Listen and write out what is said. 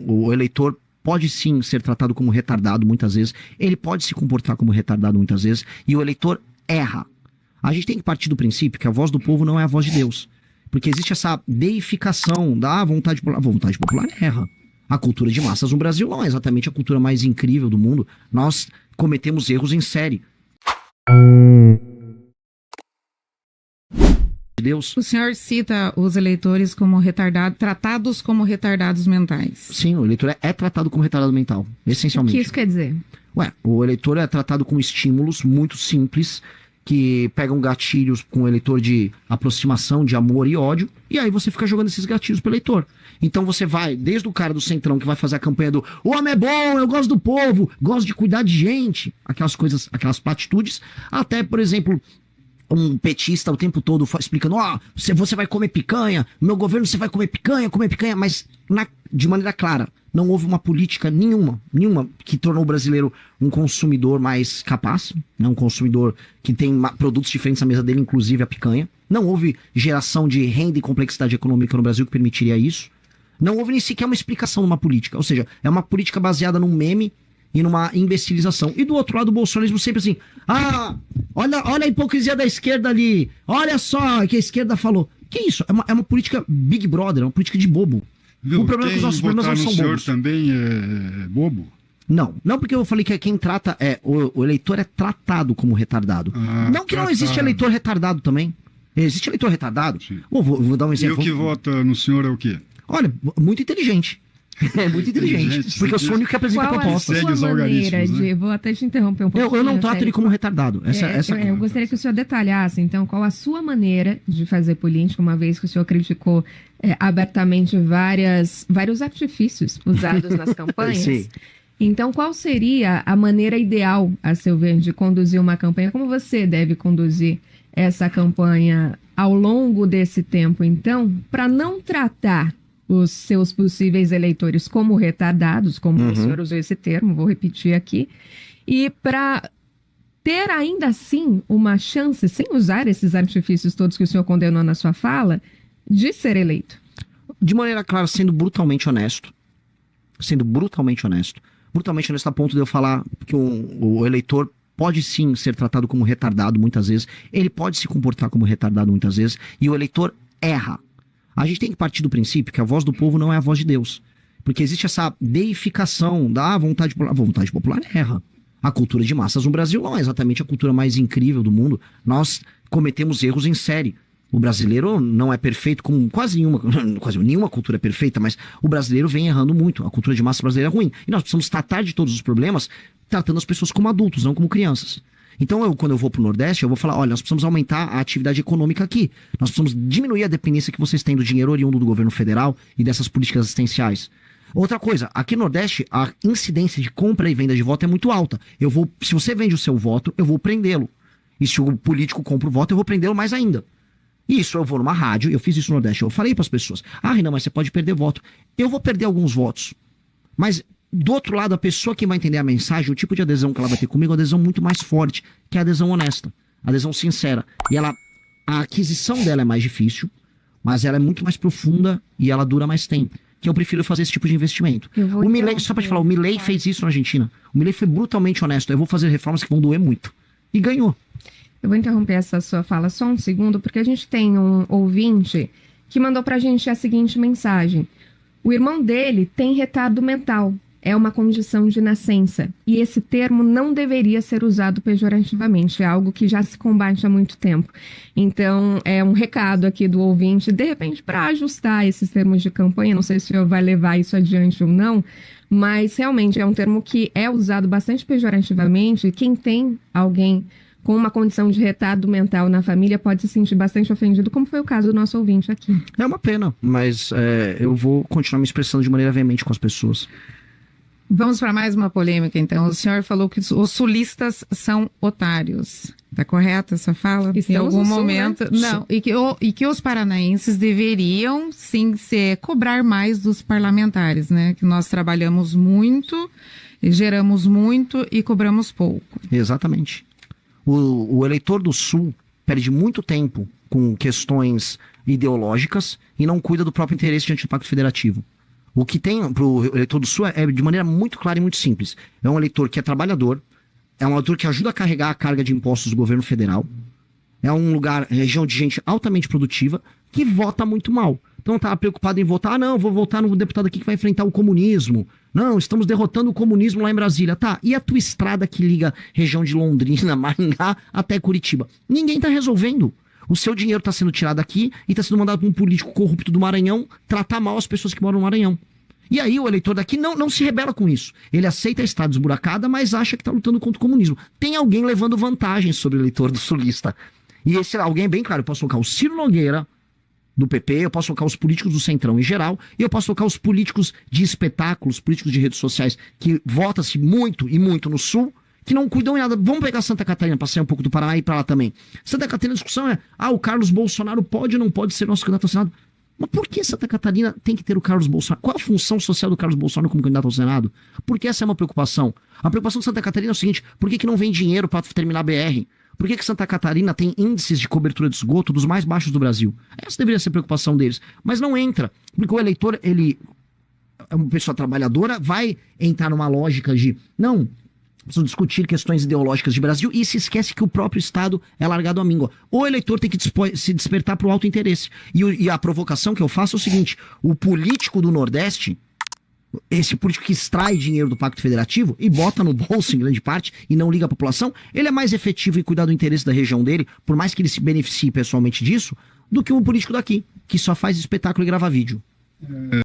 O eleitor pode sim ser tratado como retardado muitas vezes, ele pode se comportar como retardado muitas vezes, e o eleitor erra. A gente tem que partir do princípio que a voz do povo não é a voz de Deus. Porque existe essa deificação da vontade popular. A vontade popular erra. A cultura de massas no Brasil não é exatamente a cultura mais incrível do mundo. Nós cometemos erros em série. Deus. O senhor cita os eleitores como retardados, tratados como retardados mentais. Sim, o eleitor é tratado como retardado mental, essencialmente. O que isso quer dizer? O eleitor é tratado com estímulos muito simples que pegam gatilhos com o eleitor de aproximação, de amor e ódio, e aí você fica jogando esses gatilhos pro eleitor. Então você vai, desde o cara do Centrão que vai fazer a campanha do o homem é bom, eu gosto do povo, gosto de cuidar de gente, aquelas coisas, aquelas platitudes, até, por exemplo, um petista o tempo todo explicando, você vai comer picanha, no meu governo você vai comer picanha, mas de maneira clara. Não houve uma política nenhuma que tornou o brasileiro um consumidor mais capaz, né? Um consumidor que tem produtos diferentes na mesa dele, inclusive a picanha. Não houve geração de renda e complexidade econômica no Brasil que permitiria isso. Não houve nem sequer uma explicação numa política. Ou seja, é uma política baseada num meme e numa imbecilização. E do outro lado, o bolsonarismo sempre assim, olha a hipocrisia da esquerda ali, olha só o que a esquerda falou. Que isso? É uma política Big Brother, é uma política de bobo. Viu? O problema é que os nossos problemas não são senhor bobos. Também é bobo? Não porque eu falei que quem trata o eleitor é tratado como retardado. Não que não existe eleitor retardado também. Existe eleitor retardado. Vou dar um exemplo. E o que vota no senhor é o quê? Olha, muito inteligente. É muito inteligente. Porque eu sou o único que apresenta propostas. Qual a sua maneira de... Vou até te interromper um pouquinho. Eu não trato ele como retardado. Eu gostaria que o senhor detalhasse, então, qual a sua maneira de fazer política, uma vez que o senhor criticou abertamente vários artifícios usados nas campanhas. Sim. Então, qual seria a maneira ideal, a seu ver, de conduzir uma campanha? Como você deve conduzir essa campanha ao longo desse tempo, então, para não tratar os seus possíveis eleitores como retardados, como o senhor usou esse termo, vou repetir aqui, e para ter ainda assim uma chance, sem usar esses artifícios todos que o senhor condenou na sua fala, de ser eleito? De maneira clara, sendo brutalmente honesto. Brutalmente honesto a ponto de eu falar que o eleitor pode sim ser tratado como retardado muitas vezes, ele pode se comportar como retardado muitas vezes, e o eleitor erra. A gente tem que partir do princípio que a voz do povo não é a voz de Deus. Porque existe essa deificação da vontade popular. A vontade popular erra. A cultura de massas no Brasil não é exatamente a cultura mais incrível do mundo. Nós cometemos erros em série. O brasileiro não é perfeito, como quase nenhuma cultura é perfeita, mas o brasileiro vem errando muito. A cultura de massa brasileira é ruim. E nós precisamos tratar de todos os problemas tratando as pessoas como adultos, não como crianças. Então, quando eu vou pro Nordeste, eu vou falar, olha, nós precisamos aumentar a atividade econômica aqui. Nós precisamos diminuir a dependência que vocês têm do dinheiro oriundo do governo federal e dessas políticas assistenciais. Outra coisa, aqui no Nordeste, a incidência de compra e venda de voto é muito alta. Se você vende o seu voto, eu vou prendê-lo. E se o político compra o voto, eu vou prendê-lo mais ainda. Isso, eu vou numa rádio, eu fiz isso no Nordeste, eu falei para as pessoas, Renan, mas você pode perder voto. Eu vou perder alguns votos. Mas... do outro lado, a pessoa que vai entender a mensagem, o tipo de adesão que ela vai ter comigo, é uma adesão muito mais forte, que é a adesão honesta, a adesão sincera. E a aquisição dela é mais difícil, mas ela é muito mais profunda e ela dura mais tempo. Que eu prefiro fazer esse tipo de investimento. O Milei, só pra te falar, o Milei fez isso na Argentina. O Milei foi brutalmente honesto. Eu vou fazer reformas que vão doer muito. E ganhou. Eu vou interromper essa sua fala só um segundo, porque a gente tem um ouvinte que mandou pra gente a seguinte mensagem. O irmão dele tem retardo mental. É uma condição de nascença. E esse termo não deveria ser usado pejorativamente. É algo que já se combate há muito tempo. Então, é um recado aqui do ouvinte, de repente, para ajustar esses termos de campanha. Não sei se o senhor vai levar isso adiante ou não, mas realmente é um termo que é usado bastante pejorativamente. Quem tem alguém com uma condição de retardo mental na família pode se sentir bastante ofendido, como foi o caso do nosso ouvinte aqui. É uma pena, mas eu vou continuar me expressando de maneira veemente com as pessoas. Vamos para mais uma polêmica, então. O senhor falou que os sulistas são otários. Está correta essa fala? Em algum momento... Né? Não, e que os paranaenses deveriam, sim, cobrar mais dos parlamentares, né? Que nós trabalhamos muito, geramos muito e cobramos pouco. Exatamente. O eleitor do Sul perde muito tempo com questões ideológicas e não cuida do próprio interesse diante do Pacto Federativo. O que tem pro eleitor do Sul é de maneira muito clara e muito simples. É um eleitor que é trabalhador, é um eleitor que ajuda a carregar a carga de impostos do governo federal, é um lugar, região de gente altamente produtiva, que vota muito mal. Então tá preocupado em votar, não, vou votar no deputado aqui que vai enfrentar o comunismo. Não, estamos derrotando o comunismo lá em Brasília. Tá, e a tua estrada que liga região de Londrina, Maringá até Curitiba? Ninguém tá resolvendo. O seu dinheiro tá sendo tirado aqui e tá sendo mandado para um político corrupto do Maranhão tratar mal as pessoas que moram no Maranhão. E aí o eleitor daqui não se rebela com isso. Ele aceita a estrada esburacada, mas acha que tá lutando contra o comunismo. Tem alguém levando vantagem sobre o eleitor do sulista. E esse alguém é bem claro, eu posso colocar o Ciro Nogueira, do PP, eu posso colocar os políticos do Centrão em geral, e eu posso colocar os políticos de espetáculos, políticos de redes sociais, que vota-se muito e muito no Sul, que não cuidam em nada. Vamos pegar Santa Catarina, para sair um pouco do Paraná e ir pra lá também. Santa Catarina, a discussão é, o Carlos Bolsonaro pode ou não pode ser nosso candidato ao Senado? Mas por que Santa Catarina tem que ter o Carlos Bolsonaro? Qual a função social do Carlos Bolsonaro como candidato ao Senado? Porque essa é uma preocupação. A preocupação de Santa Catarina é o seguinte, por que não vem dinheiro para terminar a BR? Por que Santa Catarina tem índices de cobertura de esgoto dos mais baixos do Brasil? Essa deveria ser a preocupação deles. Mas não entra. Porque o eleitor, ele é uma pessoa trabalhadora, vai entrar numa lógica de, não, preciso discutir questões ideológicas de Brasil e se esquece que o próprio Estado é largado à míngua. O eleitor tem que se despertar para o alto interesse. E a provocação que eu faço é o seguinte, o político do Nordeste, esse político que extrai dinheiro do Pacto Federativo e bota no bolso em grande parte e não liga à população, ele é mais efetivo em cuidar do interesse da região dele, por mais que ele se beneficie pessoalmente disso, do que um político daqui, que só faz espetáculo e grava vídeo.